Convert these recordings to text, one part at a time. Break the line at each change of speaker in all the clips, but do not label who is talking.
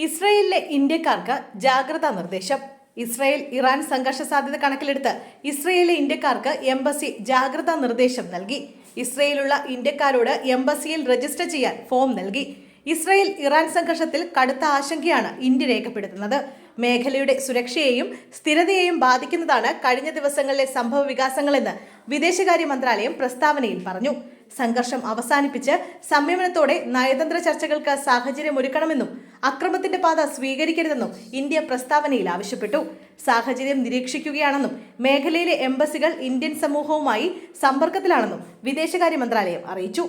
ഇസ്രയേലിലെ ഇന്ത്യക്കാർക്ക് ജാഗ്രതാ നിർദ്ദേശം. ഇസ്രയേൽ ഇറാൻ സംഘർഷ സാധ്യത കണക്കിലെടുത്ത് ഇസ്രയേലിലെ ഇന്ത്യക്കാർക്ക് എംബസി ജാഗ്രതാ നിർദ്ദേശം നൽകി. ഇസ്രയേലുള്ള ഇന്ത്യക്കാരോട് എംബസിയിൽ രജിസ്റ്റർ ചെയ്യാൻ ഫോം നൽകി. ഇസ്രയേൽ ഇറാൻ സംഘർഷത്തിൽ കടുത്ത ആശങ്കയാണ് ഇന്ത്യ രേഖപ്പെടുത്തുന്നത്. മേഖലയുടെ സുരക്ഷയെയും സ്ഥിരതയെയും ബാധിക്കുന്നതാണ് കഴിഞ്ഞ ദിവസങ്ങളിലെ സംഭവ വികാസങ്ങളെന്ന് വിദേശകാര്യ മന്ത്രാലയം പ്രസ്താവനയിൽ പറഞ്ഞു. സംഘർഷം അവസാനിപ്പിച്ച് സംയമനത്തോടെ നയതന്ത്ര ചർച്ചകൾക്ക് സാഹചര്യമൊരുക്കണമെന്നും അക്രമത്തിന്റെ പാത സ്വീകരിക്കരുതെന്നും ഇന്ത്യ പ്രസ്താവനയിൽ ആവശ്യപ്പെട്ടു. സാഹചര്യം നിരീക്ഷിക്കുകയാണെന്നും മേഖലയിലെ എംബസികൾ ഇന്ത്യൻ സമൂഹവുമായി സമ്പർക്കത്തിലാണെന്നും വിദേശകാര്യ മന്ത്രാലയം അറിയിച്ചു.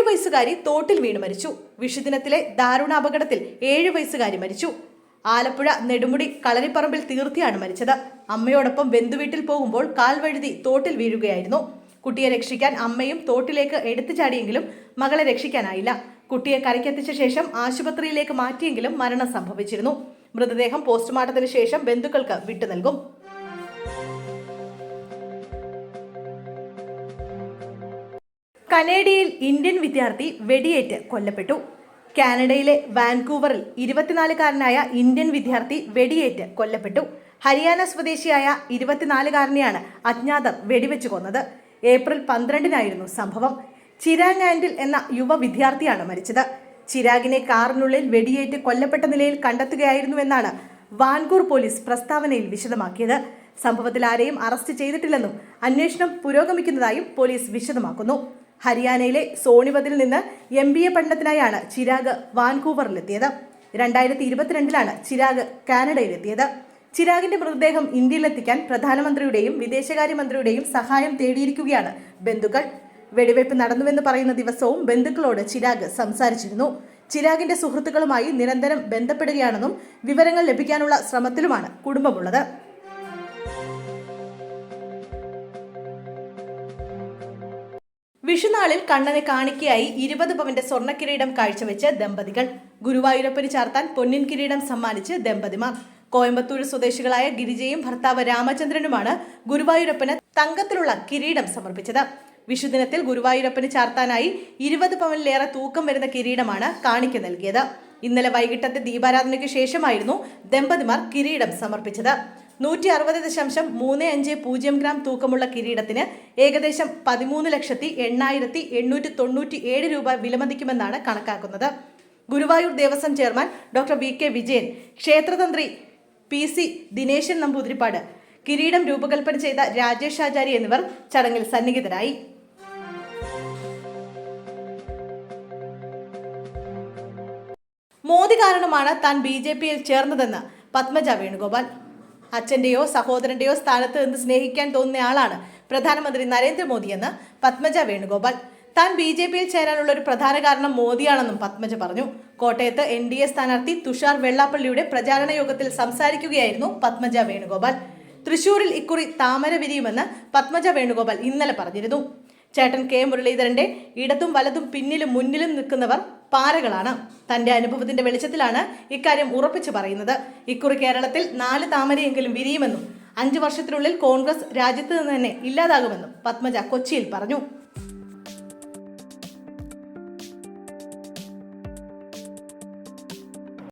വയസ്സുകാരി തോട്ടിൽ വീണ് മരിച്ചു. വിഷുദിനത്തിലെ ദാരുണാപകടത്തിൽ 7 വയസ്സുകാരി മരിച്ചു. ആലപ്പുഴ നെടുമുടി കളരിപ്പറമ്പിൽ തീർത്തിയാണ് മരിച്ചത്. അമ്മയോടൊപ്പം ബന്ധുവീട്ടിൽ പോകുമ്പോൾ കാൽ വഴുതി തോട്ടിൽ വീഴുകയായിരുന്നു. കുട്ടിയെ രക്ഷിക്കാൻ അമ്മയും തോട്ടിലേക്ക് എടുത്തു ചാടിയെങ്കിലും മകളെ രക്ഷിക്കാനായില്ല. കുട്ടിയെ കരയ്ക്കെത്തിച്ച ശേഷം ആശുപത്രിയിലേക്ക് മാറ്റിയെങ്കിലും മരണം സംഭവിച്ചിരുന്നു. മൃതദേഹം പോസ്റ്റ്മോർട്ടത്തിന് ശേഷം ബന്ധുക്കൾക്ക് വിട്ടു നൽകും. കനേഡിയയിൽ ഇന്ത്യൻ വിദ്യാർത്ഥി വെടിയേറ്റ് കൊല്ലപ്പെട്ടു. കാനഡയിലെ വാൻകൂവറിൽ 24-കാരനായ ഇന്ത്യൻ വിദ്യാർത്ഥി വെടിയേറ്റ് കൊല്ലപ്പെട്ടു. ഹരിയാന സ്വദേശിയായ 24-കാരനെയാണ് അജ്ഞാതർ വെടിവെച്ച് കൊന്നത്. ഏപ്രിൽ 12-നായിരുന്നു സംഭവം. ചിരാഗ് ആൻഡിൽ എന്ന യുവ വിദ്യാർത്ഥിയാണ് മരിച്ചത്. ചിരാഗിനെ കാറിനുള്ളിൽ വെടിയേറ്റ് കൊല്ലപ്പെട്ട നിലയിൽ കണ്ടെത്തുകയായിരുന്നുവെന്നാണ് വാൻകൂർ പോലീസ് പ്രസ്താവനയിൽ വിശദമാക്കിയത്. സംഭവത്തിൽ ആരെയും അറസ്റ്റ് ചെയ്തിട്ടില്ലെന്നും അന്വേഷണം പുരോഗമിക്കുന്നതായും പോലീസ് വിശദമാക്കുന്നു. ഹരിയാനയിലെ സോണിപതിൽ നിന്ന് MBA പഠനത്തിനായാണ് ചിരാഗ് വാൻകൂവറിലെത്തിയത്. 2022-ലാണ് ചിരാഗ് കാനഡയിലെത്തിയത്. ചിരാഗിന്റെ മൃതദേഹം ഇന്ത്യയിലെത്തിക്കാൻ പ്രധാനമന്ത്രിയുടെയും വിദേശകാര്യമന്ത്രിയുടെയും സഹായം തേടിയിരിക്കുകയാണ് ബന്ധുക്കൾ. വെടിവയ്പ് നടന്നുവെന്ന് പറയുന്ന ദിവസവും ബന്ധുക്കളോട് ചിരാഗ് സംസാരിച്ചിരുന്നു. ചിരാഗിന്റെ സുഹൃത്തുക്കളുമായി നിരന്തരം ബന്ധപ്പെടുകയാണെന്നും വിവരങ്ങൾ ലഭിക്കാനുള്ള ശ്രമത്തിലുമാണ് കുടുംബമുള്ളത്. വിഷുനാളിൽ കണ്ണന് കാണിക്കയായി 20 പവന്റെ സ്വർണ്ണക്കിരീടം കാഴ്ചവെച്ച് ദമ്പതികൾ. ഗുരുവായൂരപ്പന് ചാർത്താൻ പൊന്നിൻ കിരീടം സമ്മാനിച്ച് ദമ്പതിമാർ. കോയമ്പത്തൂർ സ്വദേശികളായ ഗിരിജയും ഭർത്താവ് രാമചന്ദ്രനുമാണ് ഗുരുവായൂരപ്പന് തങ്കത്തിലുള്ള കിരീടം സമർപ്പിച്ചത്. വിഷുദിനത്തിൽ ഗുരുവായൂരപ്പന് ചാർത്താനായി 20 പവനിലേറെ തൂക്കം വരുന്ന കിരീടമാണ് കാണിക്ക നൽകിയത്. ഇന്നലെ വൈകിട്ടത്തെ ദീപാരാധനയ്ക്ക് ശേഷമായിരുന്നു ദമ്പതിമാർ കിരീടം സമർപ്പിച്ചത്. 160.35 ഗ്രാം തൂക്കമുള്ള കിരീടത്തിന് ഏകദേശം 13,08,897 രൂപ വിലമതിക്കുമെന്നാണ് കണക്കാക്കുന്നത്. Guruvayur Devaswom chairman doctor VK Vijayan, ക്ഷേത്രതന്ത്രി PC ദിനേശൻ നമ്പൂതിരിപ്പാട്, കിരീടം രൂപകൽപ്പന ചെയ്ത രാജേഷ് ആചാരി എന്നിവർ ചടങ്ങിൽ സന്നിഹിതരായി. മോദി കാരണമാണ് താൻ BJPയിൽ ചേർന്നതെന്ന് പത്മജ വേണുഗോപാൽ. അച്ഛന്റെയോ സഹോദരന്റെയോ സ്ഥാനത്ത് നിന്ന് സ്നേഹിക്കാൻ തോന്നുന്നയാളാണ് പ്രധാനമന്ത്രി നരേന്ദ്രമോദിയെന്ന് പത്മജ വേണുഗോപാൽ. താൻ BJPയിൽ ചേരാനുള്ള ഒരു പ്രധാന കാരണം മോദിയാണെന്നും പത്മജ പറഞ്ഞു. കോട്ടയത്ത് NDA സ്ഥാനാർത്ഥി തുഷാർ വെള്ളാപ്പള്ളിയുടെ പ്രചാരണ യോഗത്തിൽ സംസാരിക്കുകയായിരുന്നു പത്മജ വേണുഗോപാൽ. തൃശൂരിൽ ഇക്കുറി താമര വിരിയുമെന്ന് പത്മജ വേണുഗോപാൽ ഇന്നലെ പറഞ്ഞിരുന്നു. ചേട്ടൻ K മുരളീധരന്റെ ഇടത്തും വലതും പിന്നിലും മുന്നിലും നിൽക്കുന്നവർ പാരകളാണ്. തന്റെ അനുഭവത്തിന്റെ വെളിച്ചത്തിലാണ് ഇക്കാര്യം ഉറപ്പിച്ചു പറയുന്നത്. ഇക്കുറി കേരളത്തിൽ 4 താമരയെങ്കിലും വിരിയുമെന്നും 5 വർഷത്തിനുള്ളിൽ കോൺഗ്രസ് രാജ്യത്ത് നിന്ന് തന്നെ ഇല്ലാതാകുമെന്നും പത്മജ കൊച്ചിയിൽ പറഞ്ഞു.